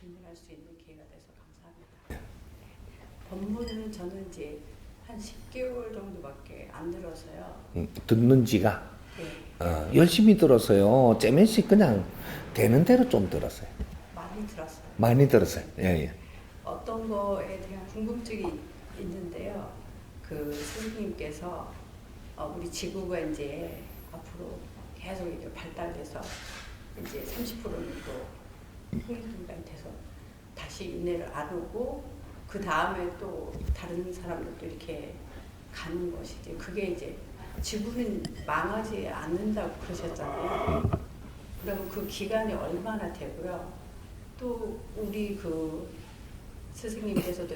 질문할 수 있는 기회가 돼서 감사합니다. 법문은 저는 이제 한 10개월 정도밖에 안 들어서요. 듣는 지가 네. 열심히 들었어요. 째면씩 그냥 되는 대로 좀 들었어요. 많이 들었어요. 많이 들었어요. 예, 예. 어떤 거에 대한 궁금증이 있는데요. 그 스님께서 우리 지구가 이제 앞으로 계속 이제 발달돼서 이제 30%는 또 홍익인간이 돼서 다시 인내를 안 오고 그 다음에 또 다른 사람들도 이렇게 가는 것이지. 그게 이제 지구는 망하지 않는다고 그러셨잖아요. 그럼 그 기간이 얼마나 되고요. 또 우리 그 스승님께서도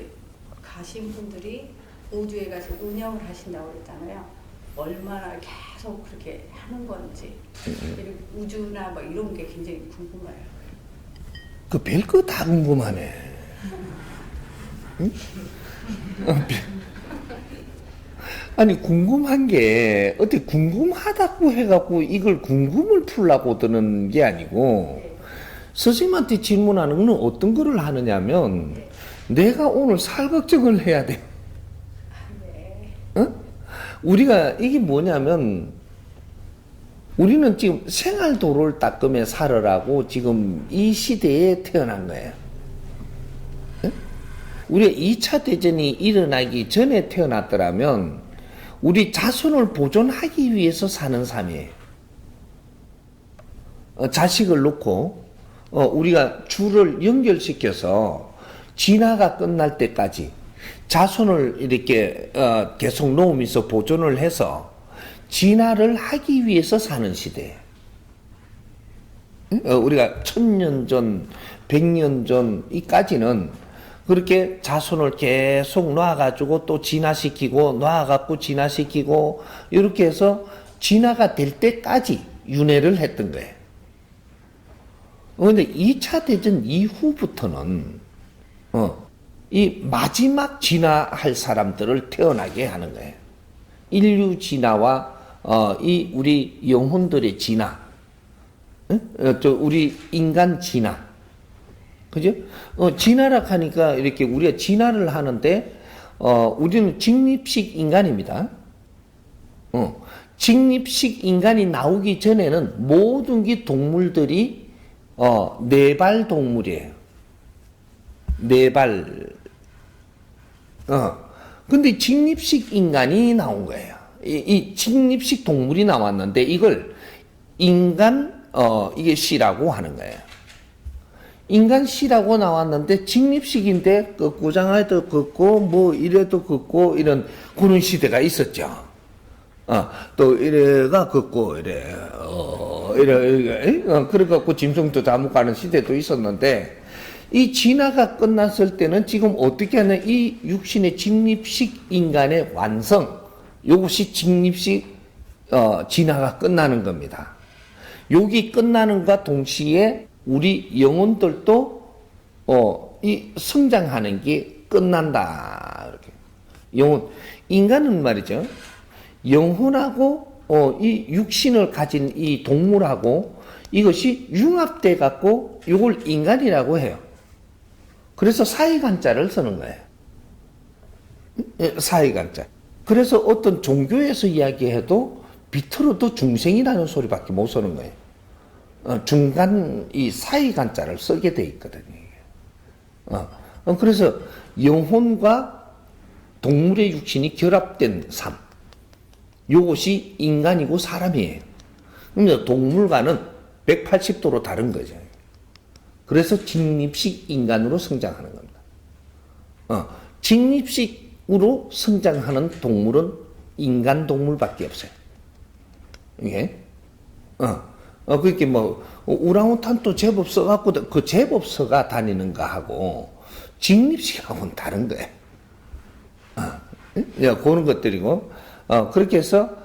가신 분들이 우주에 가서 운영을 하신다고 그랬잖아요. 얼마나 계속 그렇게 하는 건지 우주나 뭐 이런 게 굉장히 궁금해요. 그 별거 다 궁금하네. 응? 아니 궁금한 게 어떻게 궁금하다고 해갖고 이걸 궁금을 풀라고 드는 게 아니고 네. 스승님한테 질문하는 건 어떤 거를 하느냐면 네. 내가 오늘 살 걱정을 해야 돼. 네. 어? 우리가 이게 뭐냐면 우리는 지금 생활도를 닦으며 살으라고 지금 이 시대에 태어난 거예요. 어? 우리가 2차 대전이 일어나기 전에 태어났더라면 우리 자손을 보존하기 위해서 사는 삶이에요. 자식을 놓고 우리가 줄을 연결시켜서 진화가 끝날 때까지 자손을 이렇게 계속 놓으면서 보존을 해서 진화를 하기 위해서 사는 시대예요. 우리가 1000년 전, 100년 전까지는 그렇게 자손을 계속 놔가지고 또 진화시키고 놔갖고 진화시키고 이렇게 해서 진화가 될 때까지 윤회를 했던 거예요. 그런데 2차 대전 이후부터는 이 마지막 진화할 사람들을 태어나게 하는 거예요. 인류 진화와 이 우리 영혼들의 진화, 우리 인간 진화, 그죠? 진화라 하니까 이렇게 우리가 진화를 하는데 우리는 직립식 인간입니다. 직립식 인간이 나오기 전에는 모든 게 동물들이 네발 동물이에요. 네발. 근데 직립식 인간이 나온 거예요. 이 직립식 동물이 나왔는데 이걸 인간 이게 씨라고 하는 거예요. 인간 씨라고 나왔는데 직립식인데 고장에도 긋고 뭐 이래도 긋고 이런 그런 시대가 있었죠. 또 이래가 긋고 이래 그래갖고 짐승도 다 못 가는 시대도 있었는데 이 진화가 끝났을 때는 지금 어떻게 하냐 이 육신의 직립식 인간의 완성 이것이 직립식 진화가 끝나는 겁니다. 여기 끝나는과 동시에 우리 영혼들도 이 성장하는 게 끝난다. 이렇게. 영혼 인간은 말이죠. 영혼하고 이 육신을 가진 이 동물하고 이것이 융합돼 갖고 이걸 인간이라고 해요. 그래서 사이간자를 쓰는 거예요. 사이간자. 그래서 어떤 종교에서 이야기해도 비틀어도 중생이라는 소리밖에 못 쓰는 거예요. 중간 이 사이간자를 쓰게 돼 있거든요. 그래서 영혼과 동물의 육신이 결합된 삶. 이것이 인간이고 사람이에요. 그러니까 동물과는 180도로 다른 거죠. 그래서 직립식 인간으로 성장하는 겁니다. 직립식으로 성장하는 동물은 인간 동물밖에 없어요. 이게 그렇게 뭐 우랑우탄도 제법 써갖고 그 제법 써가 다니는가 하고 직립식하고는 다른 거예요. 그런 것들이고 그렇게 해서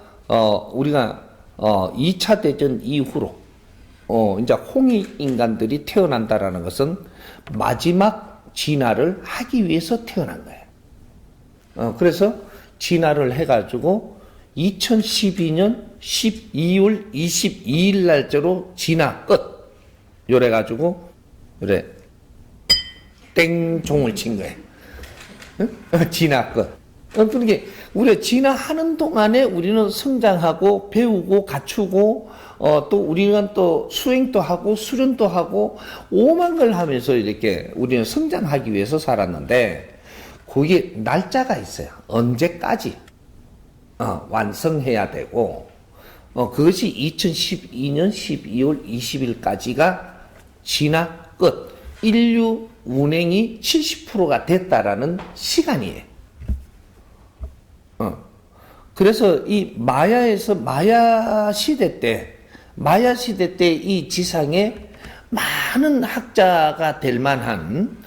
우리가 2차 대전 이후로 이제 홍익 인간들이 태어난다라는 것은 마지막 진화를 하기 위해서 태어난 거예요. 그래서 진화를 해가지고 2012년 12월 22일 날짜로 진화 끝. 요래 가지고 요래 땡종을 친 거예요. 진화 끝. 그러니까 우리가 진화하는 동안에 우리는 성장하고 배우고 갖추고 또 우리는 또 수행도 하고 수련도 하고 오만 걸 하면서 이렇게 우리는 성장하기 위해서 살았는데 거기에 날짜가 있어요. 언제까지 완성해야 되고 그것이 2012년 12월 20일까지가 진화 끝. 인류 운행이 70%가 됐다라는 시간이에요. 그래서 이 마야 시대 때 이 지상에 많은 학자가 될 만한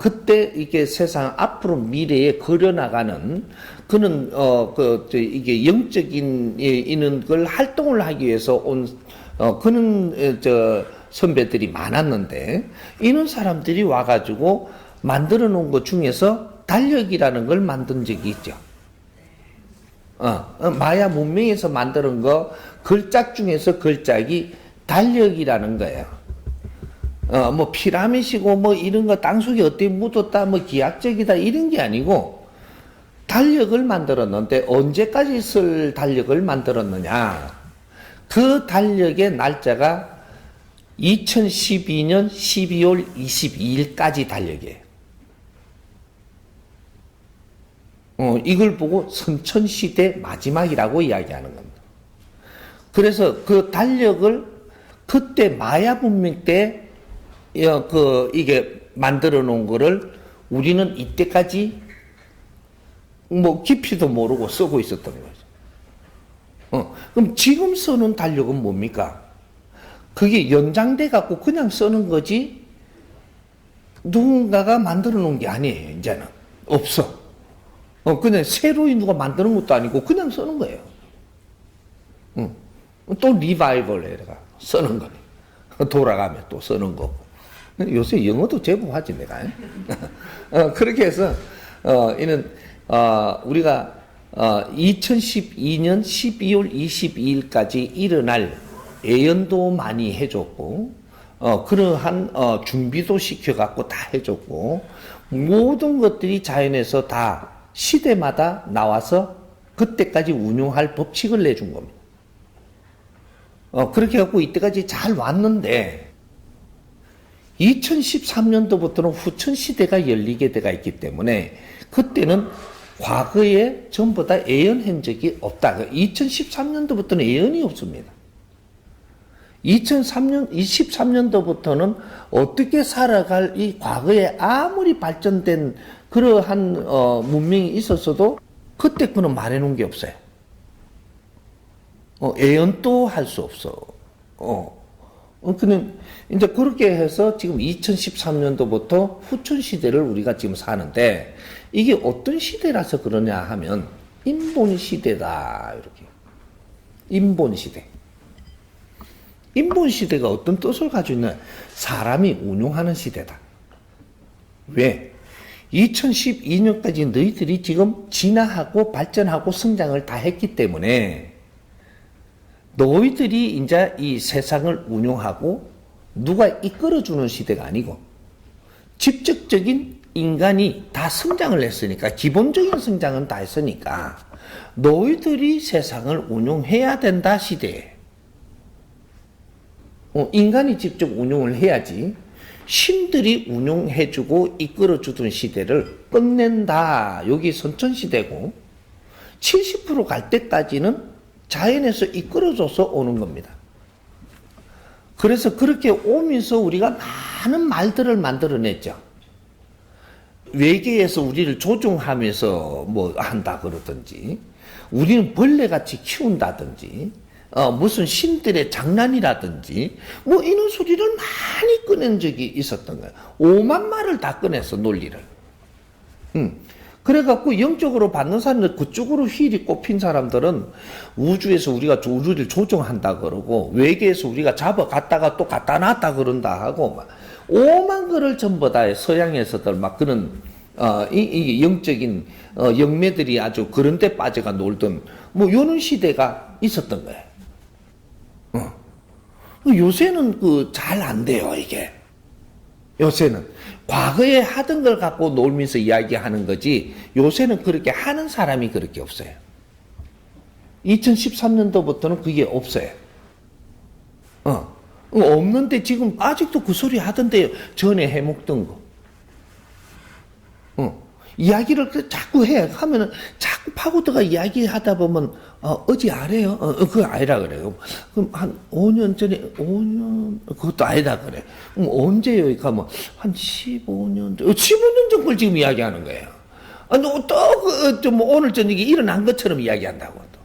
그때 이게 세상 앞으로 미래에 그려나가는 그는 이게 영적인 있는 걸 활동을 하기 위해서 온 그는 선배들이 많았는데 이런 사람들이 와가지고 만들어 놓은 것 중에서 달력이라는 걸 만든 적이 있죠. 마야 문명에서 만드는 거 글짝 중에서 글짝이 달력이라는 거예요. 뭐 피라밋이고 뭐 이런 거 땅속에 어떻게 묻었다 뭐 기하학적이다 이런 게 아니고 달력을 만들었는데 언제까지 쓸 달력을 만들었느냐. 그 달력의 날짜가 2012년 12월 22일까지 달력이에요. 이걸 보고 선천시대 마지막이라고 이야기하는 겁니다. 그래서 그 달력을 그때 마야 문명 때 이게 만들어 놓은 거를 우리는 이때까지 뭐 깊이도 모르고 쓰고 있었던 거죠. 그럼 지금 쓰는 달력은 뭡니까? 그게 연장돼 갖고 그냥 쓰는 거지 누군가가 만들어 놓은 게 아니에요. 이제는 없어. 그냥 새로이 누가 만드는 것도 아니고 그냥 쓰는 거예요. 또 리바이벌 해가 쓰는 거네. 돌아가면 또 쓰는 거고. 요새 영어도 제법 하지 내가. 그렇게 해서 이는 우리가 2012년 12월 22일까지 일어날 예언도 많이 해줬고 그러한 준비도 시켜갖고 다 해줬고 모든 것들이 자연에서 다 시대마다 나와서 그때까지 운용할 법칙을 내준 겁니다. 그렇게 해갖고 이때까지 잘 왔는데 2013년도부터는 후천시대가 열리게 돼가 있기 때문에 그때는 과거에 전부 다 예언한 적이 없다. 2013년도부터는 예언이 없습니다. 2023년도부터는 어떻게 살아갈 이 과거에 아무리 발전된 그러한 문명이 있었어도 그때 그는 말해놓은 게 없어요. 예언도 할 수 없어. 그는 이제 그렇게 해서 지금 2013년도부터 후천 시대를 우리가 지금 사는데 이게 어떤 시대라서 그러냐 하면 인본 시대다 이렇게. 인본 시대. 인본 시대가 어떤 뜻을 가지고 있냐? 사람이 운용하는 시대다. 왜? 2012년까지 너희들이 지금 진화하고 발전하고 성장을 다 했기 때문에 너희들이 이제 이 세상을 운용하고 누가 이끌어주는 시대가 아니고 직접적인 인간이 다 성장을 했으니까 기본적인 성장은 다 했으니까 너희들이 세상을 운용해야 된다 시대에 인간이 직접 운용을 해야지 신들이 운용해주고 이끌어주던 시대를 끝낸다. 여기 선천시대고 70% 갈 때까지는 자연에서 이끌어줘서 오는 겁니다. 그래서 그렇게 오면서 우리가 많은 말들을 만들어냈죠. 외계에서 우리를 조종하면서 뭐 한다 그러든지 우리는 벌레같이 키운다든지 무슨 신들의 장난이라든지 뭐 이런 소리를 많이 꺼낸 적이 있었던 거예요. 5만 말을 다 꺼냈어 논리를. 그래갖고 영적으로 받는 사람들 그쪽으로 휠이 꼽힌 사람들은 우주에서 우리가 우주를 조종한다 그러고 외계에서 우리가 잡아갔다가 또 갖다 놨다 그런다 하고 막 5만 거를 전부 다 서양에서들 막 그런 이 영적인 영매들이 아주 그런 데 빠져가 놀던 뭐 요런 시대가 있었던 거예요. 요새는 잘 안 돼요, 이게. 요새는 과거에 하던 걸 갖고 놀면서 이야기하는 거지 요새는 그렇게 하는 사람이 그렇게 없어요. 2013년도부터는 그게 없어요. 없는데 지금 아직도 그 소리 하던데요. 전에 해먹던 거. 이야기를 자꾸 해. 하면은 자꾸 파고들어가 이야기하다 보면, 어제 알아요? 그거 아니라 그래요. 그럼 한 5년 전에, 5년, 그것도 아니다 그래. 그럼 언제요? 이렇게 하면, 한 15년 전, 15년 전 걸 지금 이야기하는 거예요. 또, 뭐 오늘 저녁에 일어난 것처럼 이야기한다고. 또.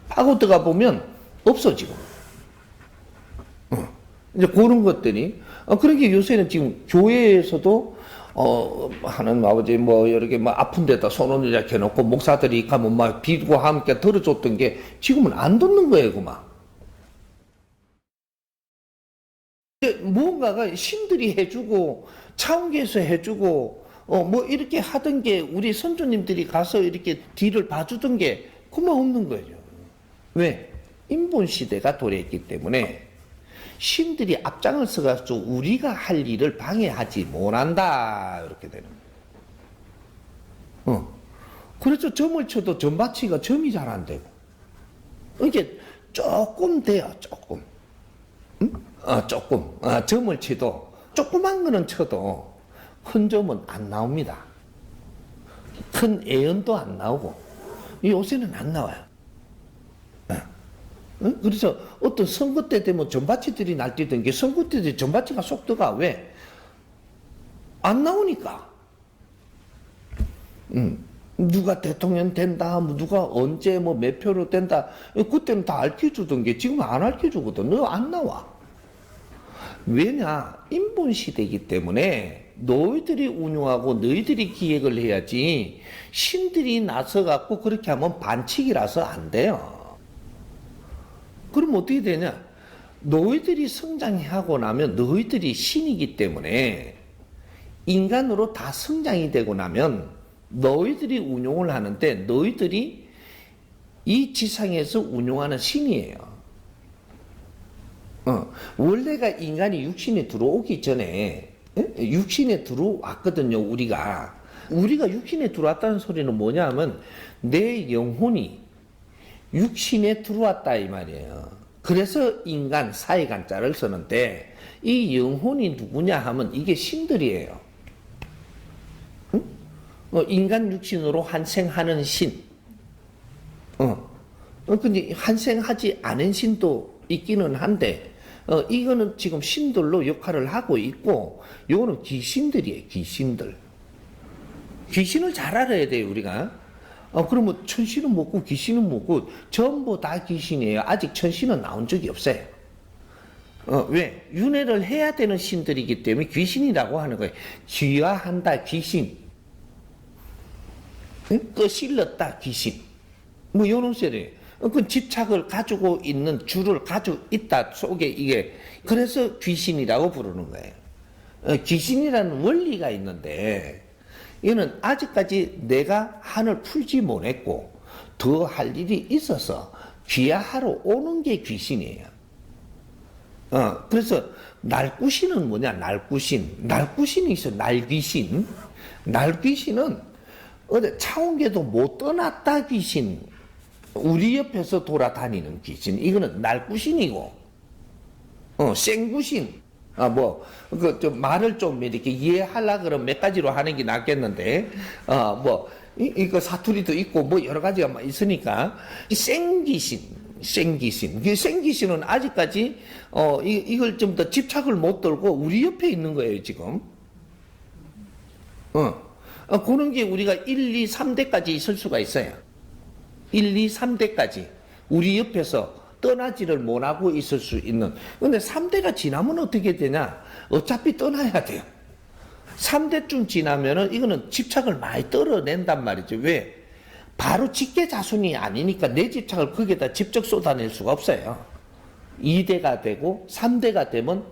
파고들어가 보면, 없어, 지금. 이제 그런 것들이, 그러니까 요새는 지금 교회에서도 하는 아버지 뭐 여러 개 뭐 아픈 데다 손을 이렇게 해놓고 목사들이 가면 막 비고 함께 들어줬던 게 지금은 안 듣는 거예요, 그만. 무언가가 신들이 해주고 차원계에서 해주고 뭐 이렇게 하던 게 우리 선조님들이 가서 이렇게 뒤를 봐주던 게 그만 없는 거죠. 왜? 인본 시대가 도래했기 때문에. 신들이 앞장을 서가지고 우리가 할 일을 방해하지 못한다. 이렇게 되는 거예요. 그래서 점을 쳐도 점받치가 점이 잘 안 되고. 이게 조금 돼요, 조금. 조금. 점을 쳐도, 조그만 거는 쳐도 큰 점은 안 나옵니다. 큰 애연도 안 나오고. 요새는 안 나와요. 그래서 어떤 선거 때 되면 전바치들이 날뛰던 게 선거 때 전바치가 쏙 들어가. 왜? 안 나오니까. 누가 대통령 된다, 뭐 누가 언제 뭐 몇 표로 된다. 그때는 다 알려주던 게 지금 안 알려주거든. 안 나와. 왜냐? 인본 시대이기 때문에 너희들이 운영하고 너희들이 기획을 해야지 신들이 나서갖고 그렇게 하면 반칙이라서 안 돼요. 그럼 어떻게 되냐? 너희들이 성장하고 나면 너희들이 신이기 때문에 인간으로 다 성장이 되고 나면 너희들이 운용을 하는데 너희들이 이 지상에서 운용하는 신이에요. 원래가 인간이 육신에 들어오기 전에 육신에 들어왔거든요. 우리가 육신에 들어왔다는 소리는 뭐냐 하면 내 영혼이 육신에 들어왔다 이 말이에요. 그래서 인간 사이간자를 쓰는데 이 영혼이 누구냐 하면 이게 신들이에요. 인간 육신으로 환생하는 신. 근데 환생하지 않은 신도 있기는 한데 이거는 지금 신들로 역할을 하고 있고 요거는 귀신들이에요. 귀신들. 귀신을 잘 알아야 돼요, 우리가. 그러면 천신은 뭐고 귀신은 뭐고 전부 다 귀신이에요. 아직 천신은 나온 적이 없어요. 왜? 윤회를 해야 되는 신들이기 때문에 귀신이라고 하는 거예요. 귀화한다 귀신. 거실렀다 귀신. 뭐 이런 소리예요. 그 집착을 가지고 있는 줄을 가지고 있다 속에 이게 그래서 귀신이라고 부르는 거예요. 귀신이라는 원리가 있는데 이는 아직까지 내가 한을 풀지 못했고 더 할 일이 있어서 귀화하러 오는 게 귀신이에요. 그래서 날귀신은 뭐냐? 날귀신이 있어. 날귀신. 날귀신은 어디 차원계도 못 떠났다 귀신. 우리 옆에서 돌아다니는 귀신. 이거는 날귀신이고, 생귀신. 말을 좀 이렇게 이해하려고 그러면 몇 가지로 하는 게 낫겠는데, 이거 사투리도 있고, 뭐 여러 가지가 막 있으니까, 이 생귀신. 그 생귀신은 아직까지, 이걸 좀 더 집착을 못 들고 우리 옆에 있는 거예요, 지금. 그런 게 우리가 1, 2, 3대까지 있을 수가 있어요. 1, 2, 3대까지. 우리 옆에서 떠나지를 못하고 있을 수 있는. 근데 3대가 지나면 어떻게 되냐? 어차피 떠나야 돼요. 3대쯤 지나면은 이거는 집착을 많이 떨어낸단 말이죠. 왜? 바로 직계자손이 아니니까 내 집착을 거기에다 직접 쏟아낼 수가 없어요. 2대가 되고 3대가 되면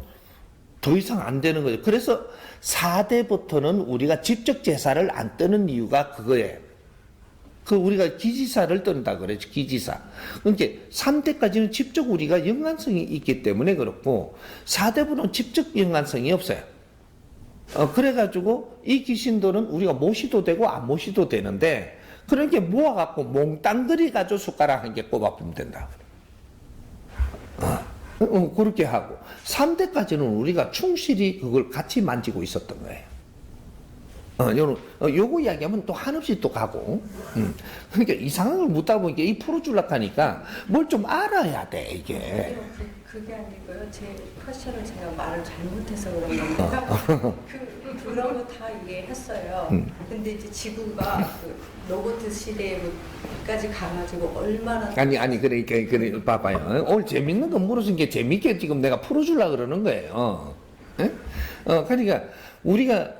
더 이상 안 되는 거죠. 그래서 4대부터는 우리가 직접 제사를 안 뜨는 이유가 그거예요. 우리가 기지사를 뜬다 그랬죠. 기지사. 그러니까 3대까지는 직접 우리가 연관성이 있기 때문에 그렇고 4대부터는 직접 연관성이 없어요. 그래가지고 이 귀신들은 우리가 모시도 되고 안 모시도 되는데 그렇게 모아갖고 몽땅 들이가지고 숟가락 한 개 꼽아보면 된다. 그렇게 하고 3대까지는 우리가 충실히 그걸 같이 만지고 있었던 거예요. 요거 이야기하면 또 한없이 또 가고. 그러니까 이상한 걸 묻다 보니까 이 풀어주려고 하니까 뭘 좀 알아야 돼, 이게. 그게 아니고요. 제 퀘션을 제가 말을 잘못해서 그런 겁니다. 그런 거 다 이해했어요. 근데 이제 지구가 그 로봇 시대까지 가가지고 얼마나 그래, 봐봐요. 오늘 재밌는 거 물어준 게 재밌게 지금 내가 풀어주려고 그러는 거예요. 예? 그러니까 우리가,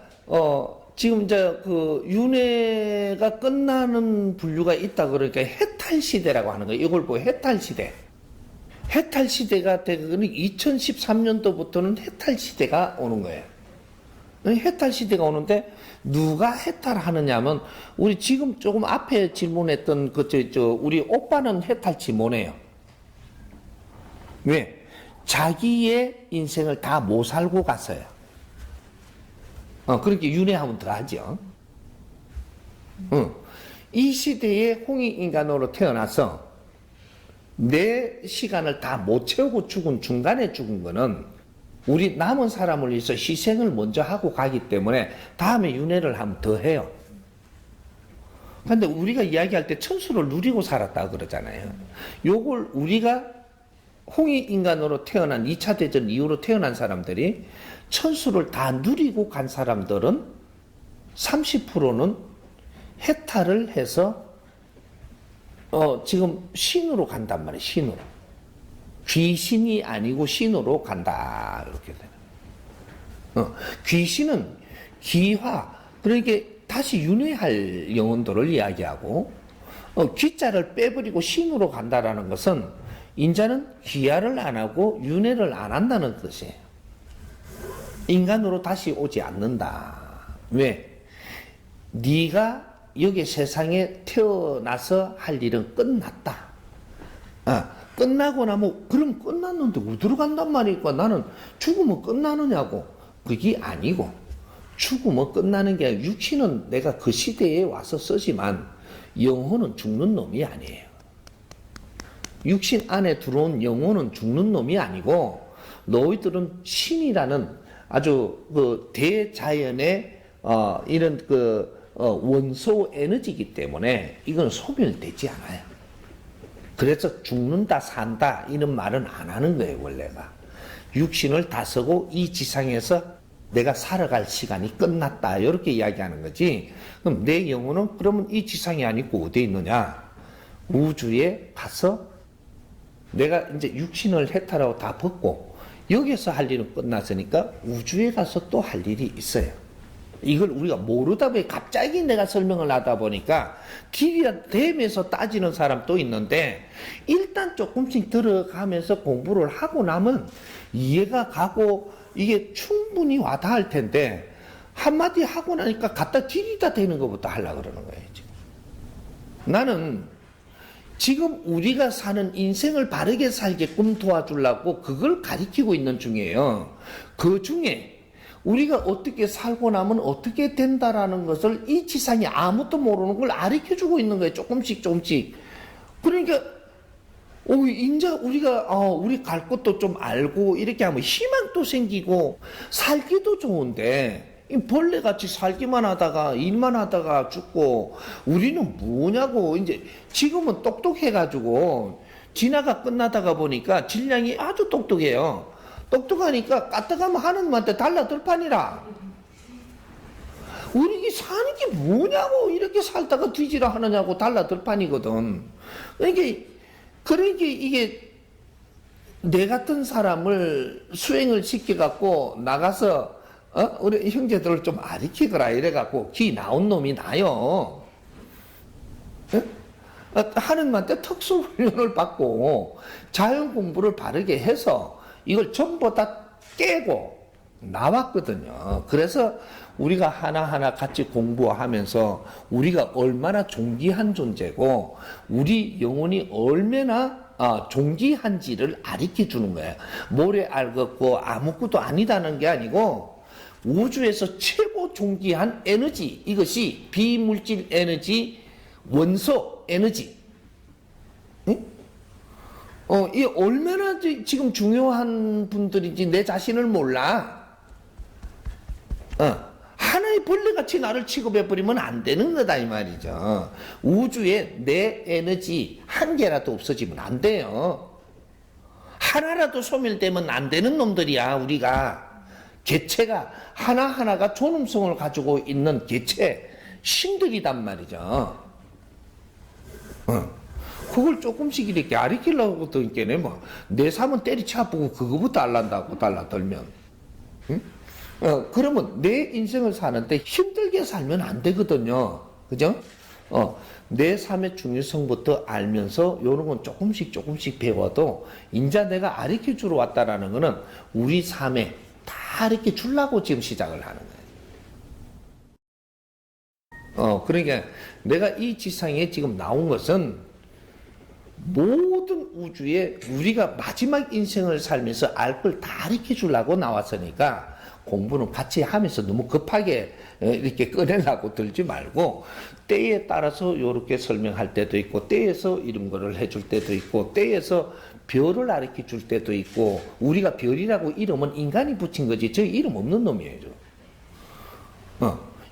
지금 이제 그 윤회가 끝나는 분류가 있다 그러니까 해탈 시대라고 하는 거예요. 이걸 보고 해탈 시대. 해탈 시대가 되고는 2013년도부터는 해탈 시대가 오는 거예요. 해탈 시대가 오는데 누가 해탈하느냐면 우리 지금 조금 앞에 질문했던 우리 오빠는 해탈치 뭐네요. 왜? 자기의 인생을 다 못 살고 갔어요. 그렇게 윤회하면 더 하죠. 이 시대에 홍익인간으로 태어나서 내 시간을 다 못 채우고 중간에 죽은 거는 우리 남은 사람을 위해서 희생을 먼저 하고 가기 때문에 다음에 윤회를 하면 더 해요. 근데 우리가 이야기할 때 천수를 누리고 살았다 그러잖아요. 요걸 우리가 홍익인간으로 태어난 2차 대전 이후로 태어난 사람들이 천수를 다 누리고 간 사람들은 30%는 해탈을 해서 지금 신으로 간단 말이에요. 신으로. 귀신이 아니고 신으로 간다. 이렇게 되는. 귀신은 귀화. 그러니까 다시 윤회할 영혼들을 이야기하고 귀자를 빼버리고 신으로 간다라는 것은 인자는 귀화를 안 하고 윤회를 안 한다는 뜻이에요. 인간으로 다시 오지 않는다. 왜? 네가 여기 세상에 태어나서 할 일은 끝났다. 끝나고 나면 그럼 끝났는데 어디로 간단 말이니까 나는 죽으면 끝나느냐고. 그게 아니고 죽으면 끝나는 게 아니라 육신은 내가 그 시대에 와서 쓰지만 영혼은 죽는 놈이 아니에요. 육신 안에 들어온 영혼은 죽는 놈이 아니고 너희들은 신이라는 아주 그 대자연의 이런 원소 에너지이기 때문에 이건 소멸되지 않아요. 그래서 죽는다 산다 이런 말은 안 하는 거예요. 원래가 육신을 다 쓰고 이 지상에서 내가 살아갈 시간이 끝났다 이렇게 이야기하는 거지. 그럼 내 영혼은 그러면 이 지상이 아니고 어디에 있느냐? 우주에 가서 내가 이제 육신을 해탈하고 다 벗고 여기서 할 일은 끝났으니까 우주에 가서 또 할 일이 있어요. 이걸 우리가 모르다 보니 갑자기 내가 설명을 하다 보니까 길이야 댐에서 따지는 사람도 있는데 일단 조금씩 들어가면서 공부를 하고 나면 이해가 가고 이게 충분히 와닿을 텐데 한마디 하고 나니까 갖다 들이다 대는 것부터 하려고 그러는 거예요. 지금. 나는 지금 우리가 사는 인생을 바르게 살게끔 도와주려고 그걸 가리키고 있는 중이에요. 그 중에 우리가 어떻게 살고 나면 어떻게 된다라는 것을 이 지상에 아무도 모르는 걸 가르쳐주고 있는 거예요. 조금씩 조금씩. 그러니까 인자 우리가 우리 갈 것도 좀 알고 이렇게 하면 희망도 생기고 살기도 좋은데 벌레같이 살기만 하다가 일만 하다가 죽고 우리는 뭐냐고. 이제 지금은 똑똑해가지고 진화가 끝나다가 보니까 질량이 아주 똑똑해요. 똑똑하니까 까딱하면 하느님한테 달라들 판이라. 우리 사는 게 뭐냐고. 이렇게 살다가 뒤지라 하느냐고 달라들 판이거든. 그러니까 이게 내 같은 사람을 수행을 시켜갖고 나가서 우리 형제들을 좀 가르치거라 이래갖고 기 나온 놈이 나요. 하느님한테 특수훈련을 받고 자연 공부를 바르게 해서 이걸 전부 다 깨고 나왔거든요. 그래서 우리가 하나하나 같이 공부하면서 우리가 얼마나 존귀한 존재고 우리 영혼이 얼마나 존귀한지를 가르쳐 주는 거예요. 모래 알겠고 아무것도 아니다는 게 아니고 우주에서 최고 존귀한 에너지, 이것이 비물질 에너지, 원소 에너지. 응? 이 얼마나 지금 중요한 분들인지 내 자신을 몰라. 하나의 벌레같이 나를 취급해버리면 안 되는 거다, 이 말이죠. 우주에 내 에너지 한 개라도 없어지면 안 돼요. 하나라도 소멸되면 안 되는 놈들이야, 우리가. 개체가 하나하나가 존엄성을 가지고 있는 개체, 신들이단 말이죠. 그걸 조금씩 이렇게 아리키려고 더니까네, 뭐, 내 삶은 때리쳐보고 그거부터 알란다고 달라들면. 응? 그러면 내 인생을 사는데 힘들게 살면 안 되거든요. 그죠? 내 삶의 중요성부터 알면서 요런 건 조금씩 배워도 인자 내가 아리켜 주러 왔다라는 거는 우리 삶에 다 이렇게 주려고 지금 시작을 하는 거예요. 그러니까 내가 이 지상에 지금 나온 것은 모든 우주에 우리가 마지막 인생을 살면서 알 걸 다 가르쳐 주려고 나왔으니까 공부는 같이 하면서 너무 급하게 이렇게 꺼내려고 들지 말고 때에 따라서 이렇게 설명할 때도 있고 때에서 이런 거를 해줄 때도 있고 때에서 별을 가르쳐 줄 때도 있고 우리가 별이라고 이름은 인간이 붙인 거지 저 이름 없는 놈이에요.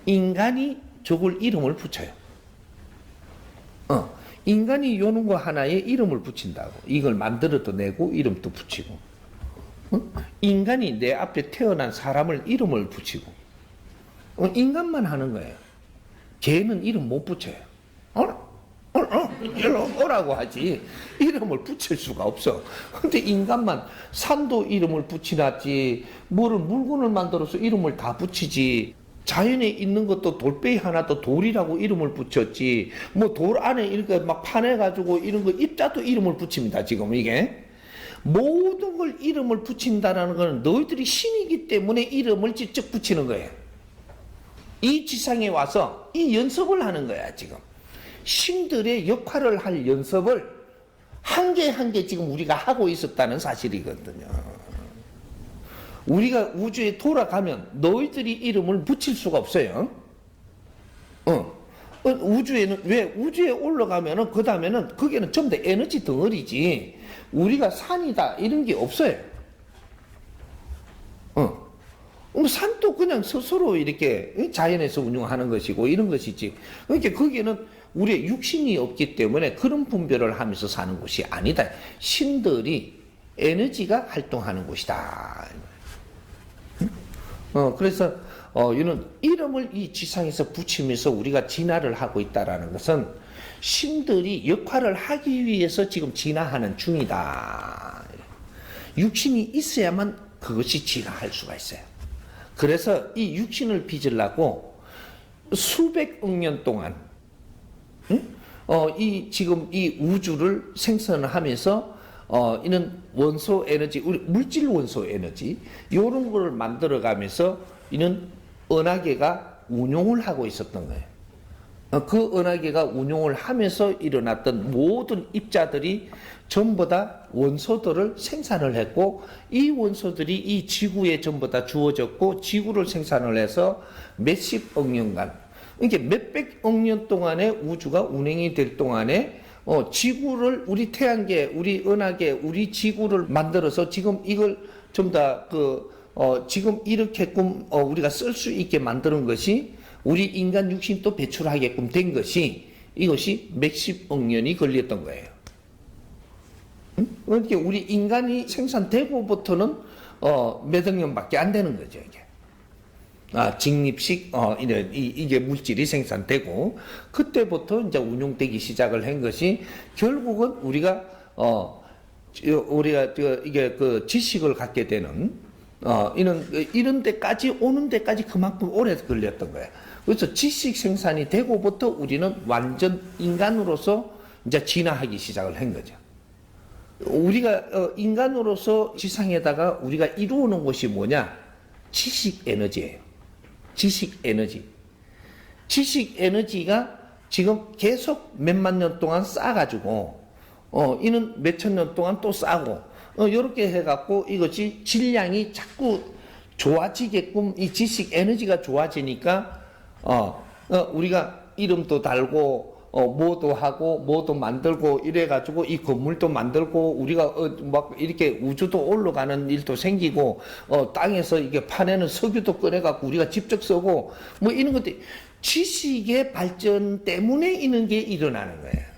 인간이 저걸 이름을 붙여요. 인간이 요런 거 하나에 이름을 붙인다고. 이걸 만들어도 내고 이름도 붙이고. 인간이 내 앞에 태어난 사람을 이름을 붙이고. 인간만 하는 거예요. 개는 이름 못 붙여요. 일로 오라고 하지. 이름을 붙일 수가 없어. 근데 인간만 산도 이름을 붙이놨지. 물건을 만들어서 이름을 다 붙이지. 자연에 있는 것도 돌빼기 하나도 돌이라고 이름을 붙였지. 뭐 돌 안에 이렇게 막 파내가지고 이런 거 입자도 이름을 붙입니다. 지금 이게. 모든 걸 이름을 붙인다라는 것은 너희들이 신이기 때문에 이름을 직접 붙이는 거예요. 이 지상에 와서 이 연습을 하는 거야, 지금. 신들의 역할을 할 연습을 한 개 한 개 지금 우리가 하고 있었다는 사실이거든요. 우리가 우주에 돌아가면 너희들이 이름을 붙일 수가 없어요. 우주에는, 왜? 우주에 올라가면은, 그 다음에는, 거기는 전부 다 에너지 덩어리지. 우리가 산이다, 이런 게 없어요. 산도 그냥 스스로 이렇게 자연에서 운영하는 것이고, 이런 것이지. 그러니까 거기는 우리의 육신이 없기 때문에 그런 분별을 하면서 사는 곳이 아니다. 신들이 에너지가 활동하는 곳이다. 그래서 이는 이름을 이 지상에서 붙이면서 우리가 진화를 하고 있다라는 것은 신들이 역할을 하기 위해서 지금 진화하는 중이다. 육신이 있어야만 그것이 진화할 수가 있어요. 그래서 이 육신을 빚으려고 수백억 년 동안 지금 이 우주를 생성하면서 이는 원소 에너지, 우리 물질 원소 에너지, 요런 거를 만들어 가면서 이는 은하계가 운용을 하고 있었던 거예요. 그 은하계가 운용을 하면서 일어났던 모든 입자들이 전부 다 원소들을 생산을 했고, 이 원소들이 이 지구에 전부 다 주어졌고, 지구를 생산을 해서 몇십억 년간, 이게 몇백억 년 동안의 우주가 운행이 될 동안에 지구를, 우리 태양계, 우리 은하계, 우리 지구를 만들어서 지금 이걸 좀 다 지금 이렇게끔 우리가 쓸 수 있게 만드는 것이 우리 인간 육신도 배출하게끔 된 것이 이것이 몇십억 년이 걸렸던 거예요. 그러니까 우리 인간이 생산되고부터는 몇 억 년밖에 안 되는 거죠, 이게. 직립식, 이게 물질이 생산되고, 그때부터 이제 운용되기 시작을 한 것이, 결국은 우리가 이게 지식을 갖게 되는, 이런 데까지 오는 데까지 그만큼 오래 걸렸던 거예요. 그래서 지식 생산이 되고부터 우리는 완전 인간으로서 이제 진화하기 시작을 한 거죠. 우리가, 인간으로서 지상에다가 우리가 이루어놓은 것이 뭐냐? 지식 에너지예요. 지식 에너지. 지식 에너지가 지금 계속 몇만 년 동안 쌓아가지고, 이는 몇천 년 동안 또 쌓고, 요렇게 해갖고 이것이 질량이 자꾸 좋아지게끔 이 지식 에너지가 좋아지니까 우리가 이름도 달고 뭐도 하고 뭐도 만들고 이래가지고 이 건물도 만들고 우리가 막 이렇게 우주도 올라가는 일도 생기고 땅에서 이게 파내는 석유도 꺼내갖고 우리가 직접 쓰고 뭐 이런 것들 지식의 발전 때문에 이런 게 일어나는 거예요.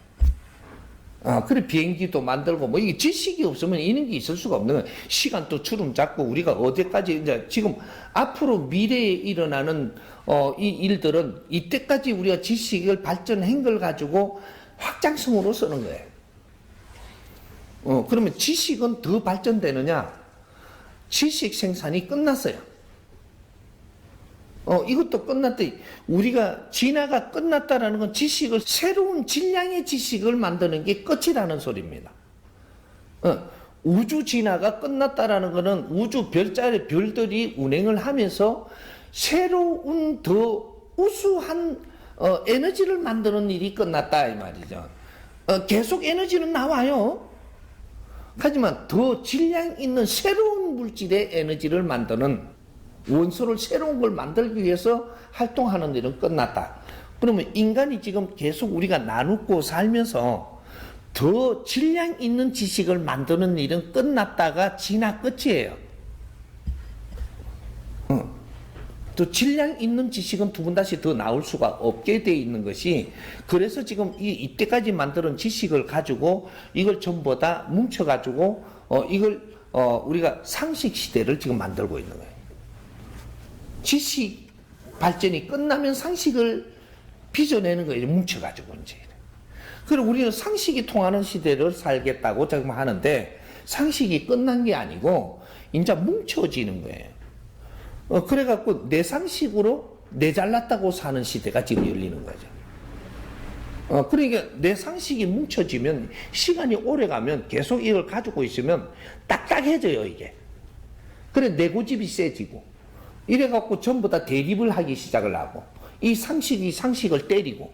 그래 비행기도 만들고 뭐 이게 지식이 없으면 이런 게 있을 수가 없는 거예요. 시간도 주름 잡고 우리가 어디까지 이제 지금 앞으로 미래에 일어나는 이 일들은 이때까지 우리가 지식을 발전한 걸 가지고 확장성으로 쓰는 거예요. 그러면 지식은 더 발전되느냐? 지식 생산이 끝났어요. 이것도 끝났다. 우리가 진화가 끝났다라는 건 지식을, 새로운 질량의 지식을 만드는 게 끝이라는 소리입니다. 우주 진화가 끝났다라는 거는 우주 별자리, 별들이 운행을 하면서 새로운 더 우수한 에너지를 만드는 일이 끝났다 이 말이죠. 계속 에너지는 나와요. 하지만 더 질량 있는 새로운 물질의 에너지를 만드는 원소를 새로운 걸 만들기 위해서 활동하는 일은 끝났다. 그러면 인간이 지금 계속 우리가 나누고 살면서 더 질량 있는 지식을 만드는 일은 끝났다가 진화 끝이에요. 또 질량 있는 지식은 두 번 다시 더 나올 수가 없게 돼 있는 것이, 그래서 지금 이때까지 만드는 지식을 가지고 이걸 전부 다 뭉쳐가지고 이걸 우리가 상식 시대를 지금 만들고 있는 거예요. 지식 발전이 끝나면 상식을 빚어내는 거예요. 뭉쳐가지고 이제. 그리고 우리는 상식이 통하는 시대를 살겠다고 지금 하는데 상식이 끝난 게 아니고 이제 뭉쳐지는 거예요. 그래갖고 내 상식으로 내 잘났다고 사는 시대가 지금 열리는 거죠. 그러니까 내 상식이 뭉쳐지면 시간이 오래 가면 계속 이걸 가지고 있으면 딱딱해져요 이게. 그래 내 고집이 세지고 이래갖고 전부 다 대립을 하기 시작을 하고 이 상식이 상식을 때리고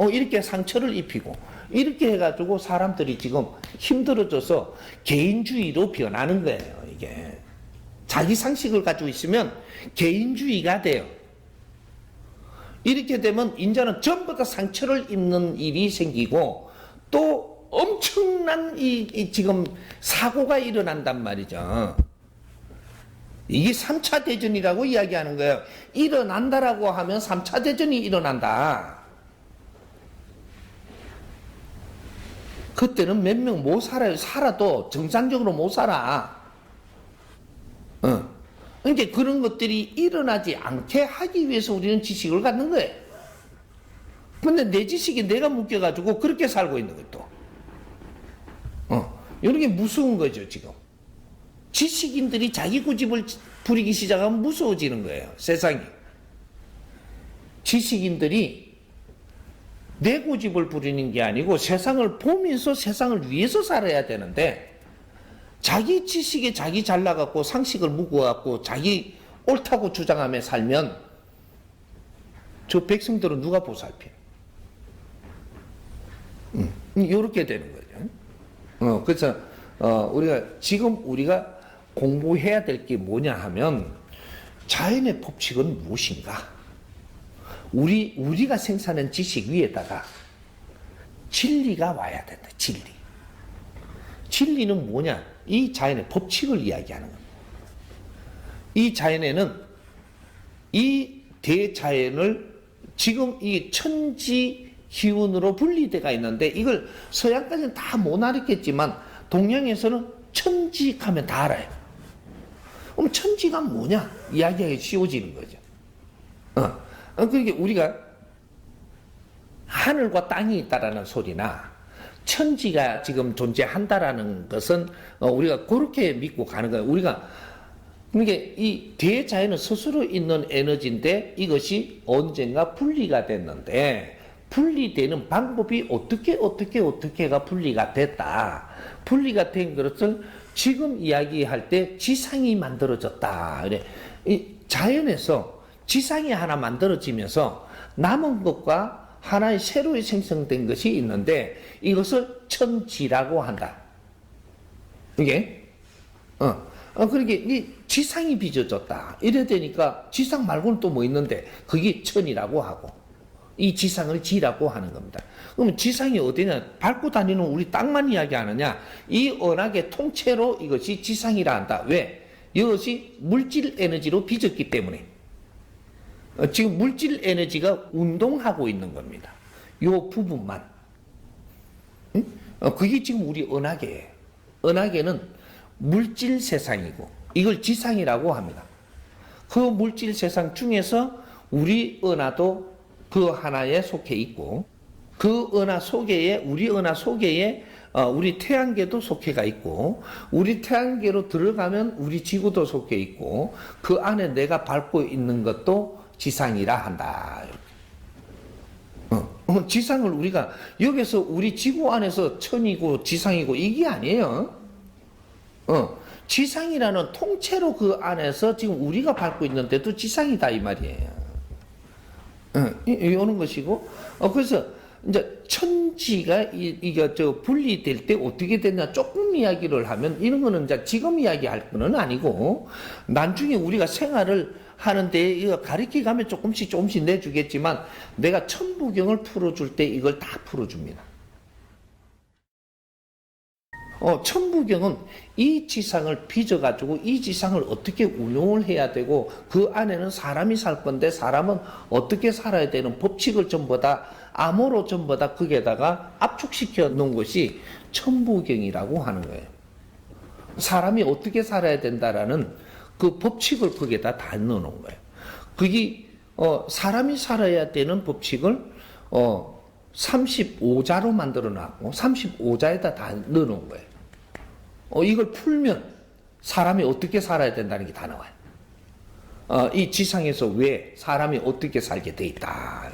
이렇게 상처를 입히고 이렇게 해가지고 사람들이 지금 힘들어져서 개인주의로 변하는 거예요. 이게 자기 상식을 가지고 있으면 개인주의가 돼요. 이렇게 되면 이제는 전부 다 상처를 입는 일이 생기고 또 엄청난 지금 사고가 일어난단 말이죠. 이게 3차 대전이라고 이야기하는 거예요. 일어난다라고 하면 3차 대전이 일어난다. 그때는 몇 명 못 살아요. 살아도 정상적으로 못 살아. 그러니까 그런 것들이 일어나지 않게 하기 위해서 우리는 지식을 갖는 거예요. 근데 내 지식이 내가 묶여가지고 그렇게 살고 있는 것도. 이런 게 무서운 거죠, 지금. 지식인들이 자기 고집을 부리기 시작하면 무서워지는 거예요, 세상이. 지식인들이 내 고집을 부리는 게 아니고 세상을 보면서 세상을 위해서 살아야 되는데 자기 지식에 자기 잘나갖고 상식을 묵어갖고 자기 옳다고 주장하며 살면 저 백성들은 누가 보살펴요? 이렇게 되는 거죠. 그래서 우리가 공부해야 될 게 뭐냐 하면 자연의 법칙은 무엇인가? 우리가 생산한 지식 위에다가 진리가 와야 된다. 진리는 뭐냐? 이 자연의 법칙을 이야기하는 겁니다. 이 자연에는 이 대자연을 지금 이 천지 기운으로 분리되어 있는데 이걸 서양까지는 다 못 알았겠지만 동양에서는 천지하면 다 알아요. 그럼 천지가 뭐냐? 이야기하기 쉬워지는 거죠. 그러니까 우리가 하늘과 땅이 있다라는 소리나 천지가 지금 존재한다라는 것은 우리가 그렇게 믿고 가는 거예요. 우리가 그러니까 이 대자연은 스스로 있는 에너지인데 이것이 언젠가 분리가 됐는데 분리되는 방법이 어떻게가 분리가 됐다. 분리가 된 것을 지금 이야기할 때 지상이 만들어졌다. 그래. 이 자연에서 지상이 하나 만들어지면서 남은 것과 하나의 새로이 생성된 것이 있는데 이것을 천지라고 한다. 이게 그러니까 이 지상이 빚어졌다. 이래 되니까 지상 말고는 또 뭐 있는데 그게 천이라고 하고 이 지상을 지라고 하는 겁니다. 그러면 지상이 어디냐? 밟고 다니는 우리 땅만 이야기하느냐? 이 언학의 통째로 이것이 지상이라 한다. 왜? 이것이 물질 에너지로 빚었기 때문에. 지금 물질 에너지가 운동하고 있는 겁니다. 요 부분만. 응? 그게 지금 우리 언학이에요. 언학에는 물질 세상이고 이걸 지상이라고 합니다. 그 물질 세상 중에서 우리 은하도 그 하나에 속해 있고 그 은하 속에 우리 은하 속에 우리 태양계도 속해가 있고 우리 태양계로 들어가면 우리 지구도 속해 있고 그 안에 내가 밟고 있는 것도 지상이라 한다. 지상을 우리가 여기서 우리 지구 안에서 천이고 지상이고 이게 아니에요. 지상이라는 통째로 그 안에서 지금 우리가 밟고 있는데도 지상이다 이 말이에요. 이러는 것이고, 그래서 이제 천지가 이게 분리될 때 어떻게 됐냐 조금 이야기를 하면 이런 거는 이제 지금 이야기할 거는 아니고 나중에 우리가 생활을 하는데 이거 가르쳐 가면 조금씩 내주겠지만 내가 천부경을 풀어줄 때 이걸 다 풀어줍니다. 천부경은 이 지상을 빚어가지고 이 지상을 어떻게 운용을 해야 되고 그 안에는 사람이 살 건데 사람은 어떻게 살아야 되는 법칙을 전부 다 암호로 전부 다 거기에다가 압축시켜 놓은 것이 천부경이라고 하는 거예요. 사람이 어떻게 살아야 된다라는 그 법칙을 거기에다 다 넣어놓은 거예요. 그게 사람이 살아야 되는 법칙을 35자로 만들어 놨고 35자에다 다 넣어놓은 거예요. 이걸 풀면 사람이 어떻게 살아야 된다는 게 다 나와요. 이 지상에서 왜 사람이 어떻게 살게 돼 있다.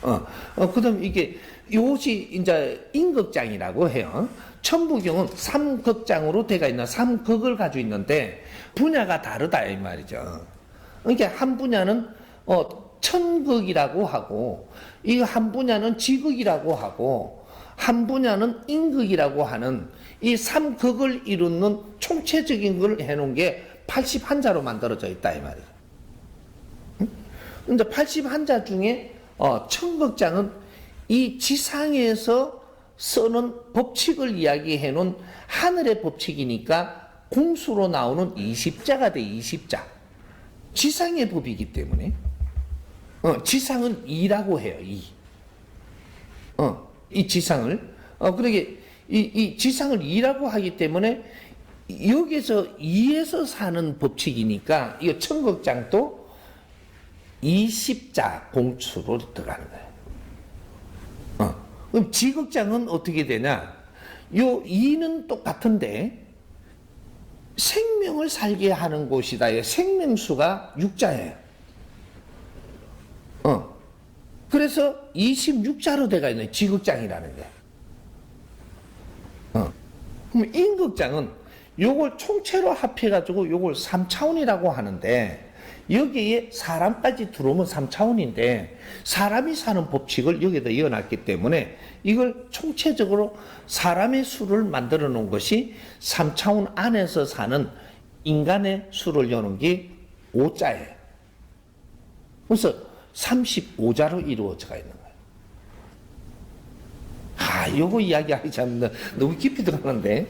그 다음 이게 이것이 이제 임극장이라고 해요. 천부경은 3극장으로 되어 있는 3극을 가지고 있는데 분야가 다르다 이 말이죠. 그러니까 한 분야는 천극이라고 하고 이 한 분야는 지극이라고 하고 한 분야는 임극이라고 하는 이 3극을 이루는 총체적인 걸 해놓은 게 81자로 만들어져 있다 이 말이에요. 근데 81자 중에 천극장은 이 지상에서 쓰는 법칙을 이야기해 놓은 하늘의 법칙이니까 공수로 나오는 20자가 돼 20자. 지상의 법이기 때문에 지상은 2라고 해요. 2. 이 지상을 그러게 이 지상을 2라고 하기 때문에 여기서 2에서 사는 법칙이니까 이 천극장도 20자 공수로 들어가는 거예요. 그럼 지극장은 어떻게 되냐? 요 2는 똑같은데 생명을 살게 하는 곳이다. 생명수가 6자예요. 그래서 26자로 돼가 있는 지극장이라는 거예요. 그럼 임극장은 요걸 총체로 합해가지고 요걸 3차원이라고 하는데 여기에 사람까지 들어오면 3차원인데 사람이 사는 법칙을 여기다 이어놨기 때문에 이걸 총체적으로 사람의 수를 만들어 놓은 것이 3차원 안에서 사는 인간의 수를 여는 게 5자예요. 그래서 35자로 이루어져 있는 거예요. 요거 이야기하기 참 너무 깊이 들어가는데.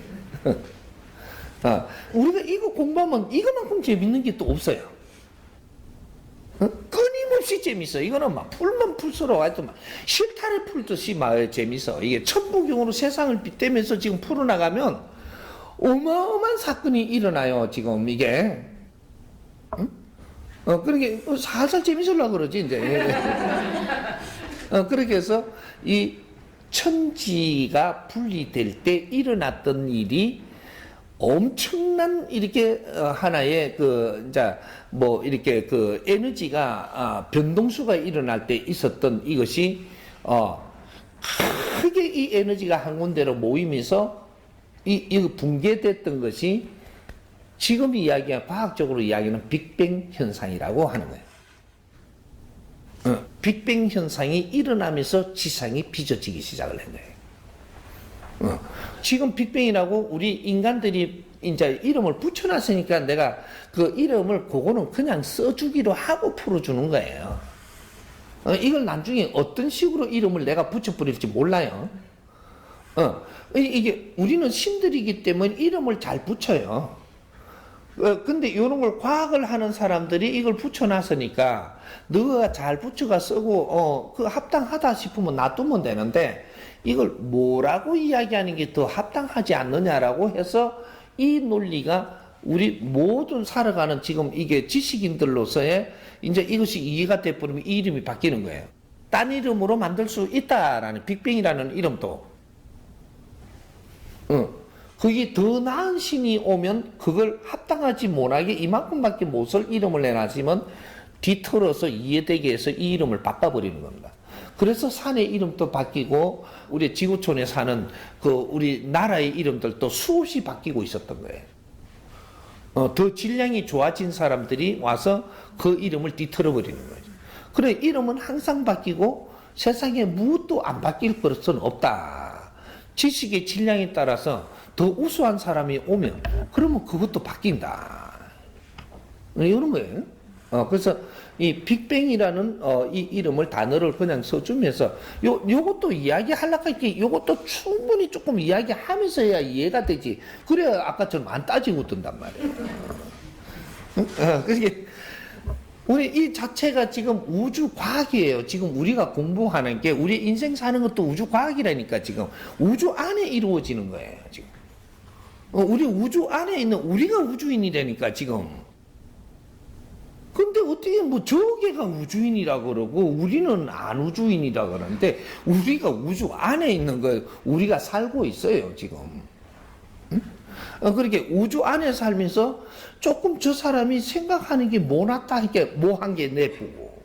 우리가 이거 공부하면 이거만큼 재밌는 게 또 없어요. 끊임없이 재밌어. 이거는 막 풀면 풀수록 하여튼 막 실타래 풀듯이 막 재밌어. 이게 천부경으로 세상을 빗대면서 지금 풀어나가면 어마어마한 사건이 일어나요. 지금 이게. 그렇게 살살 재밌으려고 그러지 이제. 그렇게 해서 이 천지가 분리될 때 일어났던 일이 엄청난 이렇게 하나의 이제 뭐 이렇게 에너지가 변동수가 일어날 때 있었던 이것이 크게 이 에너지가 한 군데로 모이면서 이 붕괴됐던 것이 지금 이야기한 과학적으로 이야기는 빅뱅 현상이라고 하는 거예요. 빅뱅 현상이 일어나면서 지상이 빚어지기 시작을 한 거예요. 지금 빅뱅이라고 우리 인간들이 이제 이름을 붙여놨으니까 내가 그 이름을 그거는 그냥 써주기로 하고 풀어주는 거예요. 이걸 나중에 어떤 식으로 이름을 내가 붙여버릴지 몰라요. 이게 우리는 신들이기 때문에 이름을 잘 붙여요. 근데 이런 걸 과학을 하는 사람들이 이걸 붙여놨으니까 너가 잘 붙여가 쓰고 그 합당하다 싶으면 놔두면 되는데 이걸 뭐라고 이야기하는 게 더 합당하지 않느냐라고 해서 이 논리가 우리 모든 살아가는 지금 이게 지식인들로서의 이제 이것이 이해가 돼버리면 이 이름이 바뀌는 거예요. 딴 이름으로 만들 수 있다라는 빅뱅이라는 이름도 그게 더 나은 신이 오면 그걸 합당하지 못하게 이만큼밖에 못 쓸 이름을 내놨으면 뒤틀어서 이해되게 해서 이 이름을 바꿔버리는 겁니다. 그래서 산의 이름도 바뀌고 우리 지구촌에 사는 그 우리 나라의 이름들도 수없이 바뀌고 있었던 거예요. 더 질량이 좋아진 사람들이 와서 그 이름을 뒤틀어 버리는 거예요. 그래 이름은 항상 바뀌고 세상에 무엇도 안 바뀔 것은 없다. 지식의 질량에 따라서 더 우수한 사람이 오면 그러면 그것도 바뀐다. 이런 거예요. 그래서 이 빅뱅이라는 이 이름을 단어를 그냥 써주면서 요것도 이야기하려고 할게 요것도 충분히 조금 이야기하면서 해야 이해가 되지. 그래야 아까처럼 안 따지고 든단 말이에요. 그게 우리 이 자체가 지금 우주 과학이에요. 지금 우리가 공부하는 게 우리 인생 사는 것도 우주 과학이라니까 지금 우주 안에 이루어지는 거예요. 지금 우리 우주 안에 있는 우리가 우주인이라니까 지금. 근데 어떻게 뭐 저게가 우주인이라 그러고 우리는 안 우주인이라 그러는데 우리가 우주 안에 있는 거 우리가 살고 있어요 지금. 응? 그렇게 우주 안에 살면서 조금 저 사람이 생각하는 게 뭐났다 이렇게 뭐 한 게 내쁘고,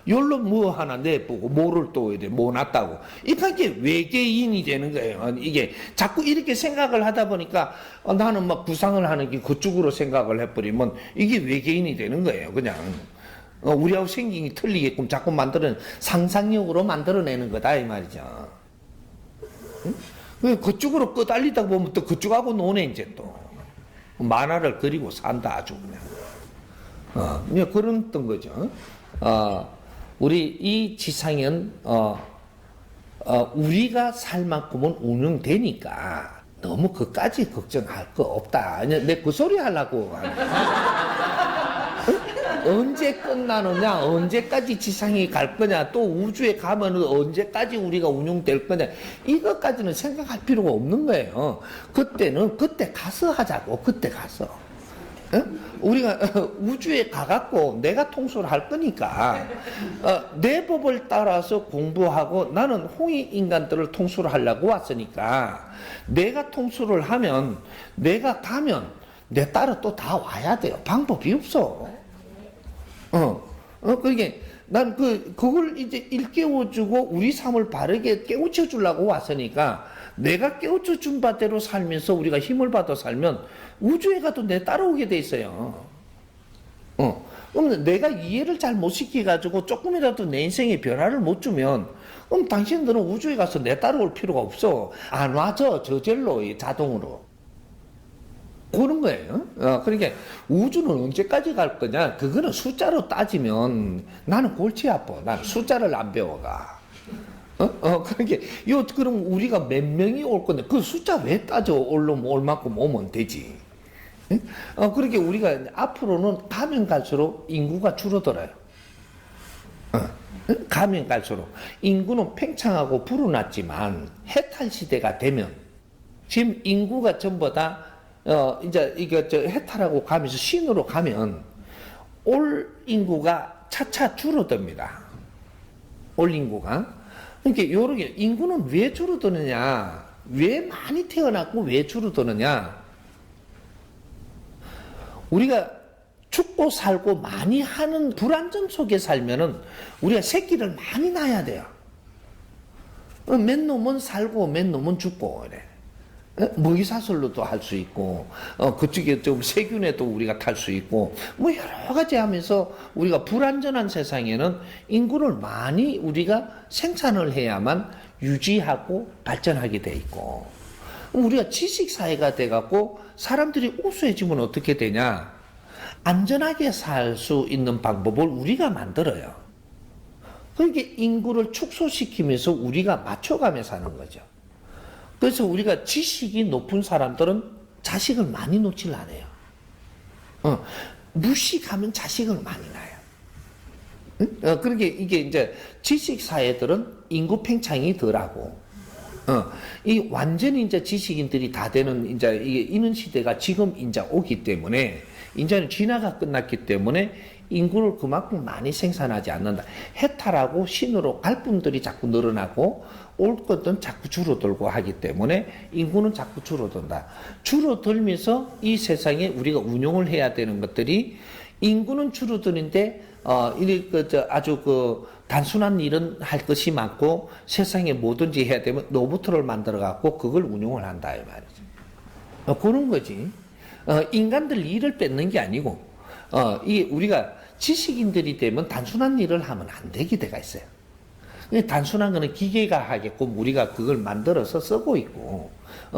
열로 뭐 하나 내쁘고 뭐를 또 이래 뭐났다고 이게 외계인이 되는 거예요. 이게 자꾸 이렇게 생각을 하다 보니까 나는 막 구상을 하는 게 그쪽으로 생각을 해버리면 이게 외계인이 되는 거예요. 그냥 우리하고 생긴 게 틀리게끔 자꾸 상상력으로 만들어내는 거다 이 말이죠. 응? 그쪽으로 끄달리다 보면 또 그쪽하고 노네 이제 또 만화를 그리고 산다 아주 그냥 그런 거죠. 우리 이 지상은 우리가 살 만큼은 운영되니까 너무 그까지 걱정할 거 없다. 내 그 소리 하려고. 언제 끝나느냐, 언제까지 지상에 갈 거냐, 또 우주에 가면은 언제까지 우리가 운용될 거냐, 이것까지는 생각할 필요가 없는 거예요. 그때는 그때 가서 하자고, 그때 가서. 우리가 우주에 가갖고 내가 통솔을 할 거니까 내 법을 따라서 공부하고 나는 홍익 인간들을 통솔을 하려고 왔으니까 내가 통솔을 하면 내가 가면 내 따라 또 다 와야 돼요. 방법이 없어. 그게 난 그걸 이제 일깨워주고 우리 삶을 바르게 깨우쳐 주려고 왔으니까 내가 깨우쳐 준 바대로 살면서 우리가 힘을 받아 살면 우주에 가도 내 따라오게 돼 있어요. 그럼 내가 이해를 잘 못 시켜가지고 조금이라도 내 인생에 변화를 못 주면 그럼 당신들은 우주에 가서 내 따라올 필요가 없어. 안 와져. 저절로 자동으로. 그런 거예요. 그러니까 우주는 언제까지 갈 거냐? 그거는 숫자로 따지면 나는 골치 아파. 난 숫자를 안 배워가. 그러니까 그럼 우리가 몇 명이 올 건데 그 숫자 왜 따져? 올 만큼 오면 되지. 그렇게 우리가 앞으로는 가면 갈수록 인구가 줄어들어요. 가면 갈수록 인구는 팽창하고 불어났지만 해탈 시대가 되면 지금 인구가 전부 다 이제 이게 해탈하고 가면서 신으로 가면 올 인구가 차차 줄어듭니다. 올 인구가. 그러니까 요렇게 인구는 왜 줄어드느냐? 왜 많이 태어났고 왜 줄어드느냐? 우리가 죽고 살고 많이 하는 불안정 속에 살면은 우리가 새끼를 많이 낳아야 돼요. 몇 놈은 살고 몇 놈은 죽고 이래. 먹이사슬로도 할 수 있고 그쪽에 좀 세균에도 우리가 탈 수 있고 뭐 여러 가지 하면서 우리가 불안전한 세상에는 인구를 많이 우리가 생산을 해야만 유지하고 발전하게 돼 있고 그럼 우리가 지식사회가 돼갖고 사람들이 우수해지면 어떻게 되냐? 안전하게 살 수 있는 방법을 우리가 만들어요. 그러니까 인구를 축소시키면서 우리가 맞춰가며 사는 거죠. 그래서 우리가 지식이 높은 사람들은 자식을 많이 놓질 않아요. 무식하면 자식을 많이 낳아요. 그러니까 이게 이제 지식사회들은 인구 팽창이 덜하고, 이 완전히 이제 지식인들이 다 되는 이제 이게 이런 시대가 지금 이제 오기 때문에, 이제는 진화가 끝났기 때문에 인구를 그만큼 많이 생산하지 않는다. 해탈하고 신으로 갈 분들이 자꾸 늘어나고 올 것들은 자꾸 줄어들고 하기 때문에 인구는 자꾸 줄어든다. 줄어들면서 이 세상에 우리가 운용을 해야 되는 것들이 인구는 줄어드는데 아주 단순한 일은 할 것이 많고 세상에 뭐든지 해야 되면 로봇을 만들어 갖고 그걸 운용을 한다 이 말이죠. 그런 거지. 인간들 일을 뺏는 게 아니고 이게 우리가 지식인들이 되면 단순한 일을 하면 안 되게 돼가 있어요. 단순한 거는 기계가 하게끔 우리가 그걸 만들어서 쓰고 있고,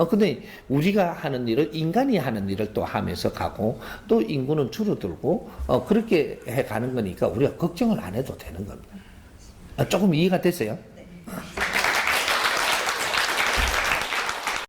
근데 우리가 하는 일을 인간이 하는 일을 또 하면서 가고, 또 인구는 줄어들고, 그렇게 해 가는 거니까 우리가 걱정을 안 해도 되는 겁니다. 조금 이해가 됐어요?